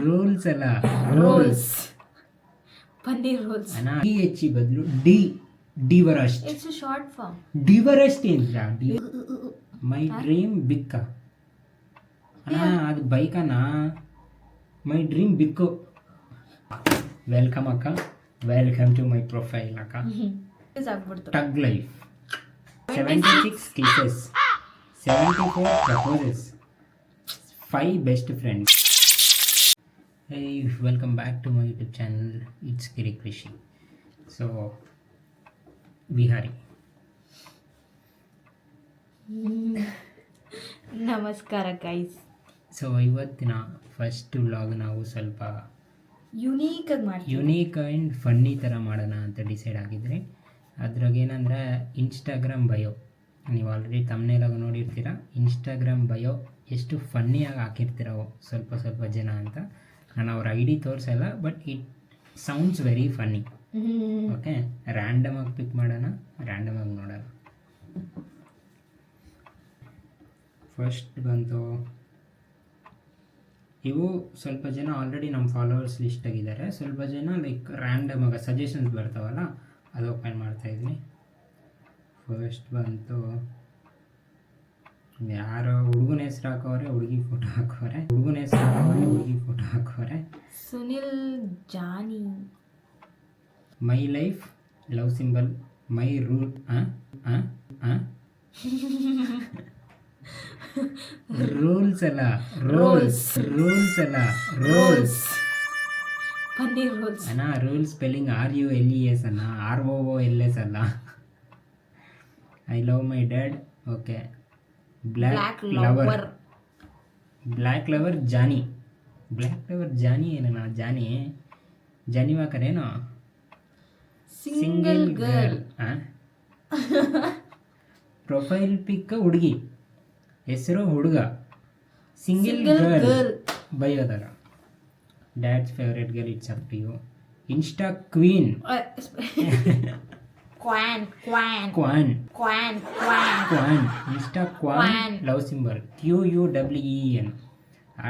Rules ಅಲ್ಲ, rolls. Paneer rolls. ಅಣ್ಣ D ಹೆಚ್ಚಿ ಬದಲು D divorced. It's short form. Divorced ಏನ್ರ ಮೈ ಡ್ರೀಮ್ ಬಿಕ್ಕ ಅಣ್ಣ, ಅದು ಬೈಕಣ್ಣ. My dream bick. ವೆಲ್ಕಮ್ ಅಕ್ಕ, ವೆಲ್ಕಮ್ ಟು ಮೈ ಪ್ರೊಫೈಲ್ ಅಕ್ಕ. Thug life. 76 kisses, 74 proposes, 5 best friends. Hey, welcome back to my YouTube channel. It's Giri Krishi. So, Vihari. ನಮಸ್ಕಾರ guys. So ಇವತ್ತಿನ first vlog ನಾವು ಸ್ವಲ್ಪ ಯುನೀಕ್ ಆಗಿ ಮಾಡ್ತೀವಿ. Unique and funny ಥರ ಮಾಡೋಣ ಅಂತ ಡಿಸೈಡ್ ಆಗಿದ್ರಿ. ಅದ್ರಾಗ ಏನಂದರೆ ಇನ್ಸ್ಟಾಗ್ರಾಮ್ ಬಯೋ, ನೀವು ಆಲ್ರೆಡಿ ತಮ್ಮನೇಲಾಗ ನೋಡಿರ್ತೀರ. ಇನ್ಸ್ಟಾಗ್ರಾಮ್ ಬಯೋ ಎಷ್ಟು ಫನ್ನಿಯಾಗಿ ಹಾಕಿರ್ತೀರವು ಸ್ವಲ್ಪ ಜನ ಅಂತ. ನಾನು ಅವ್ರ ಐ ಡಿ ತೋರಿಸಲ್ಲ, but it sounds very funny. Okay, random ಆಗಿ ಪಿಕ್ ಮಾಡೋಣ, ರ್ಯಾಂಡಮ್ ಆಗಿ ನೋಡೋಣ. ಫಸ್ಟ್ ಬಂತು ಇವು ಸ್ವಲ್ಪ ಜನ ಆಲ್ರೆಡಿ ನಮ್ಮ ಫಾಲೋವರ್ಸ್ ಲಿಸ್ಟಾಗಿದ್ದಾರೆ. ಸ್ವಲ್ಪ ಜನ ಲೈಕ್ ರ್ಯಾಂಡಮ್ ಆಗಿ ಸಜೆಷನ್ಸ್ ಬರ್ತಾವಲ್ಲ, ಅದು ಓಪನ್ ಮಾಡ್ತಾಯಿದ್ವಿ. ಫಸ್ಟ್ ಬಂತು ಯಾರೋ ಹುಡುಗನ ಹೆಸ್ರು ಹಾಕೋರೆ, ಹುಡುಗಿ ಫೋಟೋ ಹಾಕೋರೆ, ಹುಡುಗನ ಹೆಸ್ರು ಹಾಕೋರೆ, ಹುಡುಗಿ ಫೋಟೋ ಹಾಕೋರೆ. Sunil Johnny. My life love symbol, my rule. Rules ಅಲ್ಲ, ರೋಲ್ಸ್. ರೂಲ್ಸ್ ಅಲ್ಲ, ರೋಲ್ಸ್. ಪನ್ನೀರ್ ರೋಲ್ಸ್ ಅಣ್ಣ. ರೂಲ್ಸ್ ಸ್ಪೆಲ್ಲಿಂಗ್ RULES ಅಣ್ಣ, ROOLS ಅಲ್ಲ. I love my dad. Okay. Black lover. Black lover Johnny. Black lover Johnny ಏನಣ್ಣ? ಜಾನಿ ವಾಕರೇನೋ? Single girl. Profile pic ಹುಡುಗಿ, ಹೆಸರು ಹುಡುಗ. ಸಿಂಗಲ್ ಗರ್ಲ್ ಬೈಯೋದಾಗ. Dad's favourite girl, it's up to you. Insta queen. ಕ್ವಾನ್. Insta ಕ್ವಾನ್ love symbol, QUEEN.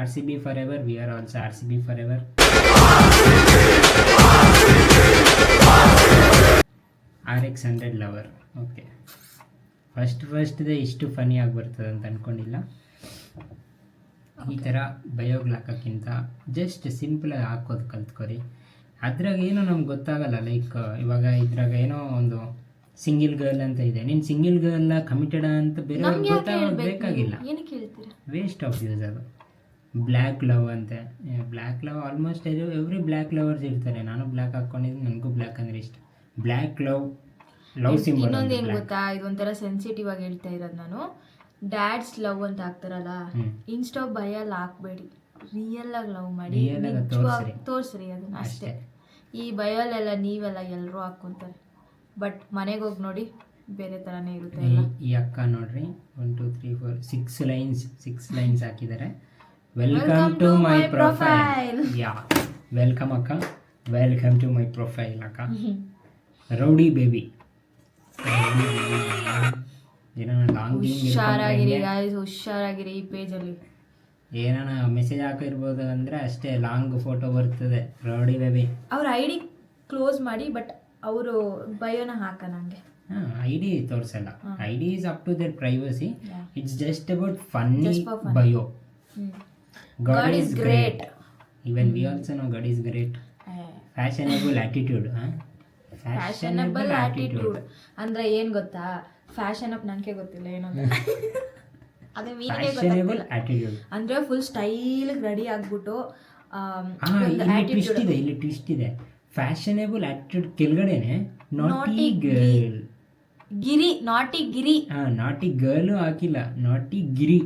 RCB forever, we are also RCB forever. RX100 lover. Okay, ಫಸ್ಟ್ದೇ ಇಷ್ಟು ಫನ್ನಿ ಆಗಿ ಬರ್ತದೆ ಅಂತ ಅಂದ್ಕೊಂಡಿಲ್ಲ. ಈ ಥರ ಬಯೋಗಳು ಹಾಕೋಕ್ಕಿಂತ ಜಸ್ಟ್ ಸಿಂಪಲಾಗಿ ಹಾಕೋದು ಕಲ್ತ್ಕೊರಿ. ಅದ್ರಾಗ ಏನೋ ನಮ್ಗೆ ಗೊತ್ತಾಗಲ್ಲ. ಲೈಕ್ ಇವಾಗ ಇದ್ರಾಗ ಏನೋ ಒಂದು ಸಿಂಗಿಲ್ ಗರ್ಲ್ ಅಂತ ಇದೆ. ನೀನು ಸಿಂಗಿಲ್ ಗರ್ಲ್ ಕಮಿಟೆಡ್ ಅಂತ ಬೇರೆ ಗೊತ್ತಾಗೋದು ಬೇಕಾಗಿಲ್ಲ. ವೇಸ್ಟ್ ಆಫ್ ಯೂಸ್ ಅದು. ಬ್ಲ್ಯಾಕ್ ಲವ್ ಅಂತೆ. Black love almost every black lovers ಇರ್ತಾರೆ. ನಾನು ಬ್ಲ್ಯಾಕ್ ಹಾಕ್ಕೊಂಡಿದ್ದೀನಿ, ನನಗೂ ಬ್ಲ್ಯಾಕ್ ಅಂದರೆ ಇಷ್ಟ. Black love symbol. ಇನ್ನೊಂದು ಏನು ಗೊತ್ತಾ, ಇದೊಂಥರ ಸೆನ್ಸಿಟಿವ್ ಆಗಿ ಹೇಳ್ತಾ ಇರೋದು ನಾನು. ಡ್ಯಾಡ್ಸ್ ಲವ್ ಅಂತ ಹಾಕ್ತಾರಲ್ಲ, ಇನ್ಸ್ಟಾ ಬಯಲ್ಲಿ ಹಾಕ್ಬೇಡಿ, ರಿಯಲ್ ಆಗಿ ಲವ್ ಮಾಡಿ ತೋರಿಸ್ರಿ ಅದನ್ನ ಅಷ್ಟೇ. ಈ ಬಯಲ್ಲೆಲ್ಲ ನೀವೆಲ್ಲ ಎಲ್ಲರೂ ಹಾಕ್ಕೊಂತಾರೆ, ಬಟ್ ಮನೆಗೆ ಹೋಗಿ ನೋಡಿ ಬೇರೆ ಥರನೇ ಇರುತ್ತೆ. ಈ ಅಕ್ಕ ನೋಡ್ರಿ, 1 2 3 4 6 ಲೈನ್ಸ್ ಹಾಕಿದ್ದಾರೆ. Welcome to my profile. Yeah, welcome ಅಕ್ಕ, ವೆಲ್ಕಮ್ ಟು ಮೈ ಪ್ರೊಫೈಲ್ ಅಕ್ಕ. Rowdy baby. ಹುಷಾರಾಗಿರಿ ಈ ಪೇಜಲ್ಲಿ. ಏನಾನ ಮೆಸೇಜ್ ಹಾಕಿರ್ಬೋದು ಅಂದರೆ ಅಷ್ಟೇ ಲಾಂಗ್ ಫೋಟೋ ಬರ್ತದೆ. Rowdy baby. ಅವ್ರ ಐಡಿ ಕ್ಲೋಸ್ ಮಾಡಿ, ಬಟ್ ಅವರು ಬಯೋನ ಹಾಕನಂಗೆ. ಐಡಿ ತೋರಿಸಲ್ಲ. ID is up to their privacy. It's just about funny bio. God is great. Even we also know God is great. Fashionable attitude. Fashionable attitude ಅಂದ್ರೆ ಏನ್ ಗೊತ್ತಾ? Fashion up ನನಗೆ ಗೊತ್ತಿಲ್ಲ ಏನಂತ. ಅದೇ ಮೀನಿಂಗ್ ಗೊತ್ತಿಲ್ಲ. ಅಂದ್ರೆ ಫುಲ್ ಸ್ಟೈಲ್ ರೆಡಿ ಆಗ್ಬಿಟ್ಟು ಇಲ್ಲಿ ಟ್ವಿಸ್ಟ್ ಇದೆ. ಫ್ಯಾಷನೇಬಲ್ ಆಟಿಟ್ಯೂಡ್ ಕೆಳಗಡೆನೆ ನಾಟಿ ಗರ್ಲ್. ಗಿರಿ, ನಾಟಿ ಗಿರಿ. ನಾಟಿ ಗರ್ಲ್ ಹಾಕಿಲ್ಲ, ನಾಟಿ ಗಿರಿ.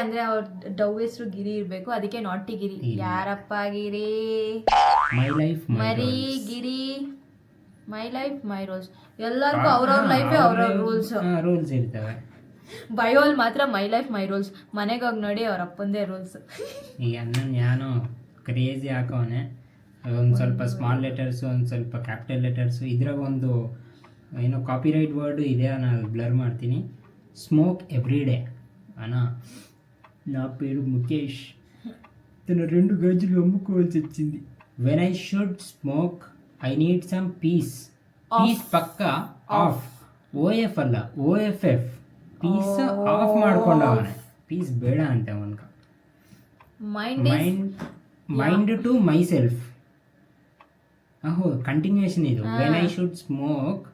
ಅಂದ್ರೆ ಅವ್ರ ಡವ್ ಹೆಸರು ಗಿರಿ ಇರ್ಬೇಕು, ಅದಕ್ಕೆ ನಾಟಿ ಗಿರಿ. ಯಾರಪ್ಪ ಗಿರಿ? ಮೈ ಲೈಫ್ ಮರಿ ಗಿರಿ. ಮೈ ಲೈಫ್ ಮೈ ರೂಲ್ಸ್. ಎಲ್ಲರಿಗೂ ಅವ್ರವ್ರ ಲೈಫೇ ಅವ್ರವ್ರ ರೂಲ್ಸ್ ಇರ್ತವೆ. ಬಯೋಲ್ ಮಾತ್ರ ಮೈ ಲೈಫ್ ಮೈ ರೂಲ್ಸ್. ಮನೆಗೆ ಹೋಗಿ ನೋಡಿ ಅವ್ರ ಅಪ್ಪಂದೇ ರೂಲ್ಸ್. ಈ ಅಣ್ಣನ ಯಾನೋ ಕ್ರೇಜಿ ಹಾಕೋನೆ. ಒಂದು ಸ್ವಲ್ಪ ಸ್ಮಾಲ್ ಲೆಟರ್ಸು, ಒಂದು ಸ್ವಲ್ಪ ಕ್ಯಾಪಿಟಲ್ ಲೆಟರ್ಸು. ಇದ್ರಾಗ ಒಂದು ಏನೋ ಕಾಪಿರೈಟ್ ವರ್ಡು ಇದೆ, ನಾನು ಬ್ಲರ್ ಮಾಡ್ತೀನಿ. Smoke every day. ಅಣ್ಣ, నా పేరు ముఖేష్. తన 2 గజులు అమ్ముకోవాల్సి వచ్చింది. When I should smoke I need some peace. Peace ಪಕ್ಕ ಆಫ್. OF ಅಲ್ಲ OFF. ಪೀಸ್ ಆಫ್ ಮಾಡ್ಕೊಂಡವನೆ. ಪೀಸ್ ಬೇಡ ಅಂತ ಅವನ್ಕ. Mind to myself. ಓಹೋ ಕಂಟಿನ್ಯೂಷನ್ ಇದು. When I should smoke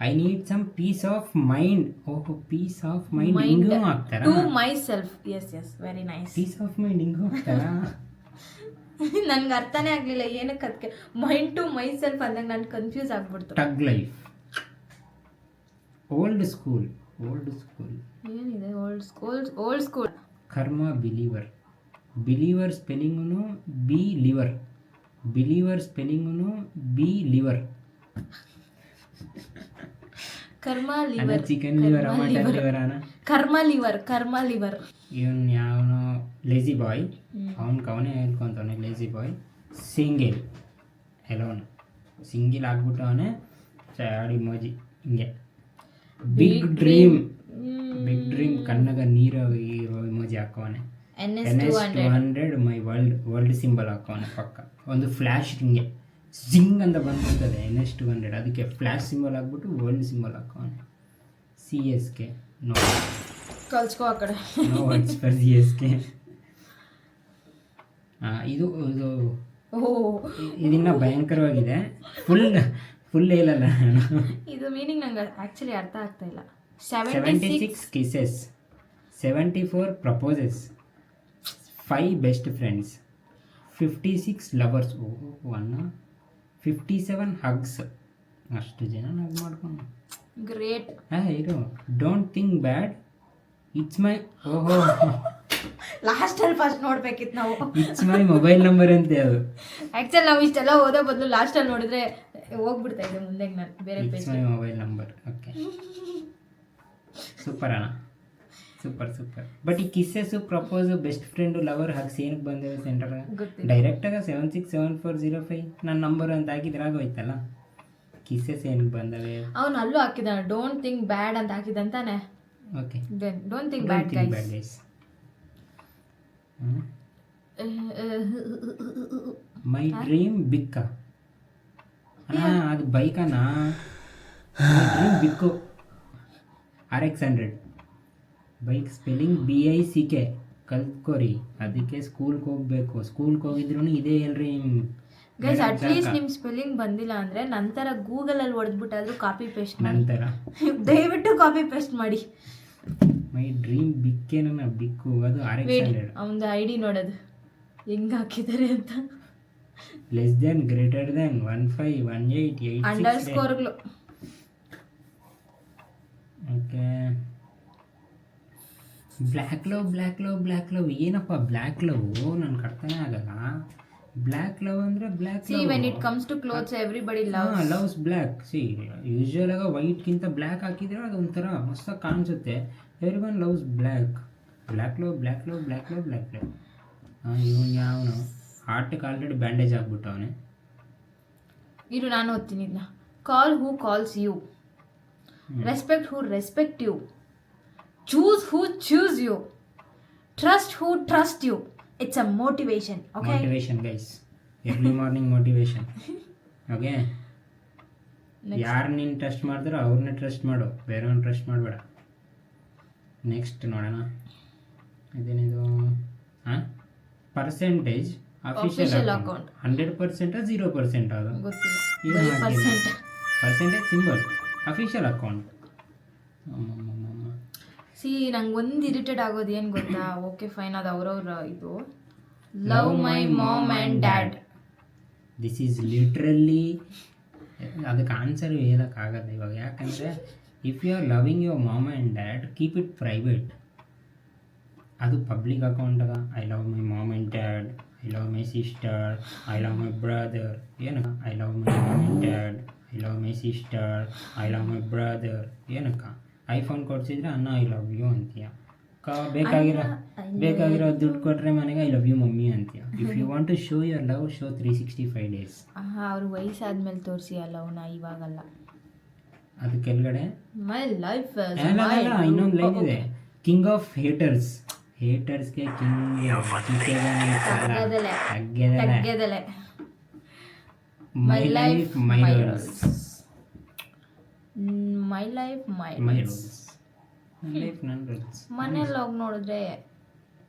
I need some peace of mind. ಓಹೋ ಪೀಸ್ ಆಫ್ ಮೈಂಡ್ ಹಿಂಗೂ ಹಾಕ್ತಾರ. To myself. Yes very nice. Peace of mind ಹಿಂಗೂ ಹಾಕ್ತಾರ. ನನ್ಗೆ ಅರ್ಥನೇ ಆಗ್ಲಿಲ್ಲ ಏನಕ್ಕೆ ಅದಕ್ಕೆ ಮೈಂಡ್ ಟು ಮೈ ಸೆಲ್ಫ್ ಅಂದಾಗ ನಾನು ಕನ್ಫ್ಯೂಸ್ ಆಗ್ಬಿಡ್ತು. Thug life. Old school. ಏನಿದೆ old school. Karma believer. Believer spelling B liver. Believer spelling B liver. Karma liver. Chicken liver mutton liver ಅನ. ಕರ್ಮ ಲಿವರ್. ಇವನ್ ಯಾವನೋ ಲೇಜಿ ಬಾಯ್. ಅವನೇ ಹೇಳ್ಕೊಂತವನೆ ಲೇಜಿ ಬಾಯ್. ಸಿಂಗಿಲ್ ಎಲೋನ್. ಸಿಂಗಿಲ್ ಆಗ್ಬಿಟ್ಟವನೆ ಚಾಡಿ ಮೋಜಿ ಹಿಂಗೆ. ಬಿಗ್ ಡ್ರೀಮ್ ಕಣ್ಣಗ ನೀರು ಇಮೋಜಿ ಹಾಕವನೆ. NS200 ಮೈ ವರ್ಲ್ಡ್ ಸಿಂಬಲ್ ಹಾಕವನೆ ಪಕ್ಕ. ಒಂದು ಫ್ಲ್ಯಾಶ್ ಹಿಂಗೆ ಜಿಂಗ್ ಅಂತ ಬಂದ್ಬಿಡ್ತದೆ NS200. ಅದಕ್ಕೆ ಫ್ಲ್ಯಾಶ್ ಸಿಂಬಲ್ ಹಾಕ್ಬಿಟ್ಟು ವರ್ಲ್ಡ್ ಸಿಂಬಲ್ ಹಾಕವನೆ. CSK ನೋ ಕಳ್ಸ್ಕೋ ಆ ಕಡೆ. No words for CSK. ಇದು ಇದನ್ನ ಭಯಂಕರವಾಗಿದೆ. ಫುಲ್ ಹೇಳಲ್ಲ ನಾನು. ಇದು ಮೀನಿಂಗ್ ನಂಗೆ ಆ್ಯಕ್ಚುಲಿ ಅರ್ಥ ಆಗ್ತಾ ಇಲ್ಲ. 76 kisses, 74 proposes, 5 best friends, 56 lovers, 57 hugs. ಅಷ್ಟು ಜನ ಹಗ್ ಮಾಡ್ಕೊಂಡು ಗ್ರೇಟ್. ಇರು. Don't think bad. It's my ಲಾಸ್ಟಲ್ಲಿ ಫಸ್ಟ್ ನೋಡ್ಬೇಕಿತ್ತು ನಾವು. ಇಟ್ಸ್ ಮೈ ಮೊಬೈಲ್ ನಂಬರ್ ಅಂತೆ ಅದು. ಆ್ಯಕ್ಚುಲಿ ನಾವು ಇಷ್ಟೆಲ್ಲ ಓದೋ ಬದಲು ಲಾಸ್ಟಲ್ಲಿ ನೋಡಿದ್ರೆ ಹೋಗ್ಬಿಡ್ತಾ ಇದೆ ಮುಂದೆ. ನಾನು ಬೇರೆ it's my mobile number. Okay super ಅಣ್ಣ. ಸೂಪರ್. ಬಟ್ ಈ ಕಿಸ್ಸಸ್ propose best friend lover hugs ಏನಕ್ಕೆ ಬಂದಿವೆ ಸೆಂಟರ್? ಡೈರೆಕ್ಟಾಗ 767405 ನನ್ನ ನಂಬರ್ ಅಂತ ಹಾಕಿದ್ರೆ ಆಗೋಯ್ತಲ್ಲ. ಕಿಸ್ಸಸ್ ಏನಕ್ಕೆ ಬಂದವೆ? ಅವನು ಅಲ್ಲೂ ಹಾಕಿದ ಡೋಂಟ್ ಥಿಂಕ್ ಬ್ಯಾಡ್ ಅಂತ ಹಾಕಿದಂತಾನೆ. Okay don't think bad guys. My dream ಬಿಕ್ಕ. ಅದು ಬೈಕನಾ? Dream bick. RX100 bike spelling BICK. ಕಲ್ತ್ಕೋರಿ. ಅದಕ್ಕೆ ಸ್ಕೂಲ್ಗೆ ಹೋಗ್ಬೇಕು. ಸ್ಕೂಲ್ಗೆ ಹೋಗಿದ್ರು ಇದೇ ಹೇಳ್ರಿ ಗೈಸ್. ಅಟ್ಲೀಸ್ಟ್ ನಿಮ್ಮ ಸ್ಪೆಲ್ಲಿಂಗ್ ಬಂದಿಲ್ಲ ಅಂದರೆ ನಂತರ ಗೂಗಲಲ್ಲಿ ಹೊಡೆದ್ಬಿಟ್ಟಾದ್ರೂ ಕಾಪಿ ಪೇಸ್ಟ್ ನಂತರ ದಯವಿಟ್ಟು ಕಾಪಿ ಪೇಸ್ಟ್ ಮಾಡಿ. ಮೈ ಡ್ರೀಮ್ ಬಿಕ್ಕೇನ ಬಿಕ್ಕು. ಅದು RX100. ಅವನದು ID ನೋಡೋದು ಹೆಂಗೆ ಹಾಕಿದ್ದಾರೆ ಅಂತ. ಲೆಸ್ ದೆನ್ ಗ್ರೇಟರ್ ದೆನ್ 151886 ಅಂಡರ್ಸ್ಕೋರ್ಗಳು. ಓಕೆ. ಬ್ಲ್ಯಾಕ್ ಲವ್ ಏನಪ್ಪ ಬ್ಲ್ಯಾಕ್ ಲವ್? ನನ್ಗೆ ಅರ್ಥನೇ ಆಗಲ್ಲ. ಬ್ಲ್ಯಾಕ್ ಲವ್ ಅಂದರೆ black see when it comes to clothes everybody loves black. See usually ಆಗ ವೈಟ್ಗಿಂತ ಬ್ಲ್ಯಾಕ್ ಹಾಕಿದ್ರೆ ಅದು ಒಂಥರ ಮಸ್ತಾಗಿ ಕಾಣಿಸುತ್ತೆ. Everyone loves black love. ಇವನು ಯಾವನು ಹಾರ್ಟಿಗೆ ಆಲ್ರೆಡಿ ಬ್ಯಾಂಡೇಜ್ ಆಗ್ಬಿಟ್ಟವನೆ. ಇರು ನಾನು ಓದ್ತೀನಿ ಇದನ್ನ. Call who calls you, respect who respect you, choose who choose you, trust who trust you. It's a motivation. Okay, motivation guys. Early morning motivation. Okay, ಯಾರು ನೀನು trust ಮಾಡಿದ್ರೋ ಅವ್ರನ್ನೇ trust ಮಾಡು, ಬೇರೆಯವ್ರನ್ನ ಟ್ರಸ್ಟ್ ಮಾಡಬೇಡ. ನೆಕ್ಸ್ಟ್ ನೋಡೋಣ. ಇದೇನಿದು? ಪರ್ಸೆಂಟೇಜ್ ಅಫಿಷಿಯಲ್ ಅಕೌಂಟ್ 100% 0% ಅದು percentage symbol official account. C ನಂಗೆ ಒಂದು ಇರಿಟೇಟ್ ಆಗೋದು ಏನು ಗೊತ್ತಾ? ಓಕೆ ಫೈನ್, ಅದು ಅವ್ರವ್ರ ಇದು. Love my mom and dad. This is literally ಅದಕ್ಕೆ ಆನ್ಸರ್ ಹೇಳೋಕ್ಕಾಗಲ್ಲ ಇವಾಗ. ಯಾಕಂದರೆ if you are loving your mom and dad, keep it private. ಅದು ಪಬ್ಲಿಕ್ ಅಕೌಂಟಾಗ I love my mom and dad, I love my sister, I love my brother. ಏನಕ್ಕ I love my mom and dad, I love my sister, I love my brother. ಏನಕ್ಕ iPhone ಕೊಡ್ಸಿದ್ರೆ ಅನ್ನ I love you ಅಂತೀಯ. ಬೇಕಾಗಿರೋ ದುಡ್ಡು ಕೊಟ್ಟರೆ ಮನೆಗೆ I love you mummy ಅಂತೀಯ. If you want to show your love, show 365 days. ಅವ್ರು ವಯಸ್ಸಾದ್ಮೇಲೆ ತೋರಿಸಿ ಆ ಲವ್ನ, ಇವಾಗಲ್ಲ. ಅದು ಕೆಳಗಡೆ ಮೈ ಲೈಫ್ ಇನ್ನೊಂದು ಲೈನ್ ಇದೆ, ಕಿಂಗ್ ಆಫ್ ಹೇಟರ್ಸ್. ಹೇಟರ್ಸ್ಗೆ ಕಿಂಗ್ ತಗ್ಗದಲೆ. ತಗ್ಗದಲೆ. My life my rules. My life my my rules. Rules. My life ನನ್ನ ರೂಲ್ಸ್. ಮನೇಲಿ ಹೋಗಿ ನೋಡಿದ್ರೆ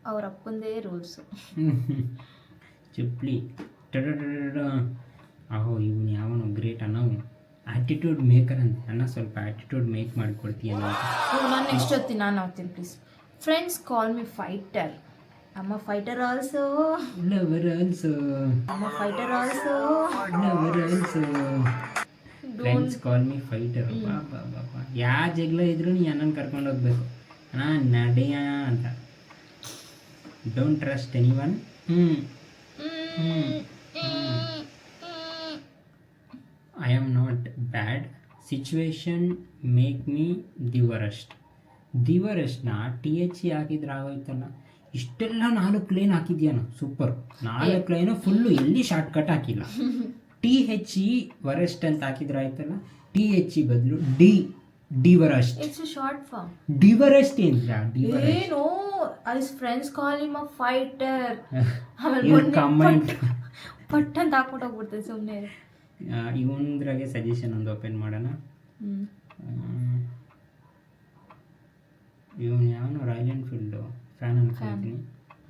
ಅವ್ರ ಅಪ್ಪಂದೇ ರೂಲ್ಸು. ಚುಪ್ಲಿ ಅಹೋ ಇವನು ಯಾವನು ಗ್ರೇಟ್ ಅನ್ನೋ ಆ್ಯಟಿಟ್ಯೂಡ್ ಮೇಕರ್ ಅಂತ ಅನ್ನ ಸ್ವಲ್ಪ ಆ್ಯಟಿಟ್ಯೂಡ್ ಮೇಕ್ ಮಾಡಿಕೊಡ್ತೀಯಲ್ಲ. ನಾನು ನೆಕ್ಸ್ಟ್ ಓದ್ತೀನಿ, ನಾನು ಓದ್ತೀನಿ please. Friends call me fighter. ಅಮ್ಮ ಫೈಟರ್ ಆಲ್ಸೋ. Lover also. ಅಮ್ಮ fighter also. Lover also. Friends call me fighter. ಬಾಬಾ ಯಾವ ಜಗಳ ಇದ್ರೂ ನೀ ಅಣ್ಣನ ಕರ್ಕೊಂಡು ಹೋಗ್ಬೇಕು ಅಣ್ಣ ನಡೆಯ ಅಂತ. Don't trust anyone. I am not bad. Situation make me the worst. The ವರಸ್ಟ್ನ THE ಹಾಕಿದ್ರೆ ಆಗೋಯ್ತಲ್ಲ. ಇಷ್ಟೆಲ್ಲ 4 ಲೈನ್ ಹಾಕಿದ್ಯಾನ, ಸೂಪರ್. 4 ಲೈನು ಫುಲ್ಲು ಎಲ್ಲಿ ಶಾರ್ಟ್ ಕಟ್ ಹಾಕಿಲ್ಲ. THE ವರಸ್ಟ್ ಅಂತ ಹಾಕಿದ್ರೆ ಆಯ್ತಲ್ಲ. THE ಬದಲು the worst. It's short form. The worst ಏನ್ರ? ಏನು his friends call him a fighter. Comment put ಅಂತ ಹಾಕ್ಬಿಟ್ಟು ಹೋಗ್ಬಿಡ್ತೇನೆ ಸುಮ್ಮನೆ. ಇವಂದ್ರಾಗೆ ಸಜೆಷನ್ ಒಂದು ಓಪನ್ ಮಾಡೋಣ. ಇವನು ಯಾವನು ರಾಯಲ್ ಎನ್ಫೀಲ್ಡು ಫ್ಯಾನ್ ಅನ್ಕೊಳ್ತೀನಿ.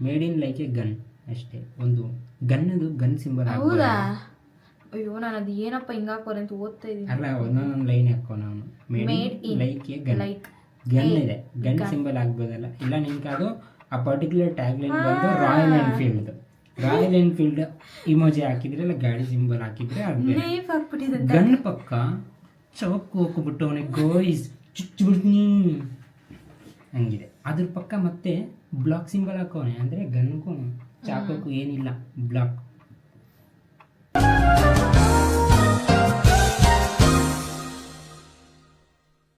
Made in like a gun ಅಷ್ಟೇ. ಒಂದು ಗನ್ನದು ಗನ್ ಸಿಂಬಲ್. ಹೌದಾ? ಅಯ್ಯೋ ನಾನು ಅದು ಏನಪ್ಪ ಹಿಂಗಾಕೋರೆ ಅಂತ ಓದ್ತಾ ಇದ್ದೀನಿ. ಅಲ್ಲ ಒಂದೊಂದೊಂದು ಲೈನ್ ಹಾಕೋ ನಾವು. Made in like a gun. Gun ಇದೆ, ಗನ್ ಸಿಂಬಲ್ ಆಗ್ಬೋದಲ್ಲ. ಇಲ್ಲ ನಿಮ್ಗೆ ಅದು ಆ ಪರ್ಟಿಕ್ಯುಲರ್ ಟ್ಯಾಗ್ ಲೈನ್ ಬಂದು royal Enfield. Royal Enfield emoji ಹಾಕಿದ್ರೆ ಇಲ್ಲ ಗಾಡಿ ಸಿಂಬಲ್ ಹಾಕಿದ್ರೆ ಆಗ್ಬೇಕು. ಗನ್ ಪಕ್ಕ ಚೌಕ್ ಹೋಗ್ಬಿಟ್ಟು ಅವನಿಗೆ ಗೋಯ್ಸ್ ಚುಚ್ಚಿಬಿಡ್ತೀನಿ ಹಂಗಿದೆ. ಅದ್ರ ಪಕ್ಕ ಮತ್ತೆ ಬ್ಲಾಕ್ ಸಿಂಬಲ್ ಹಾಕೋನೆ. ಅಂದರೆ ಗನ್ಗೂ ಚಾಕೋಕ್ಕೂ ಏನಿಲ್ಲ, ಬ್ಲಾಕ್.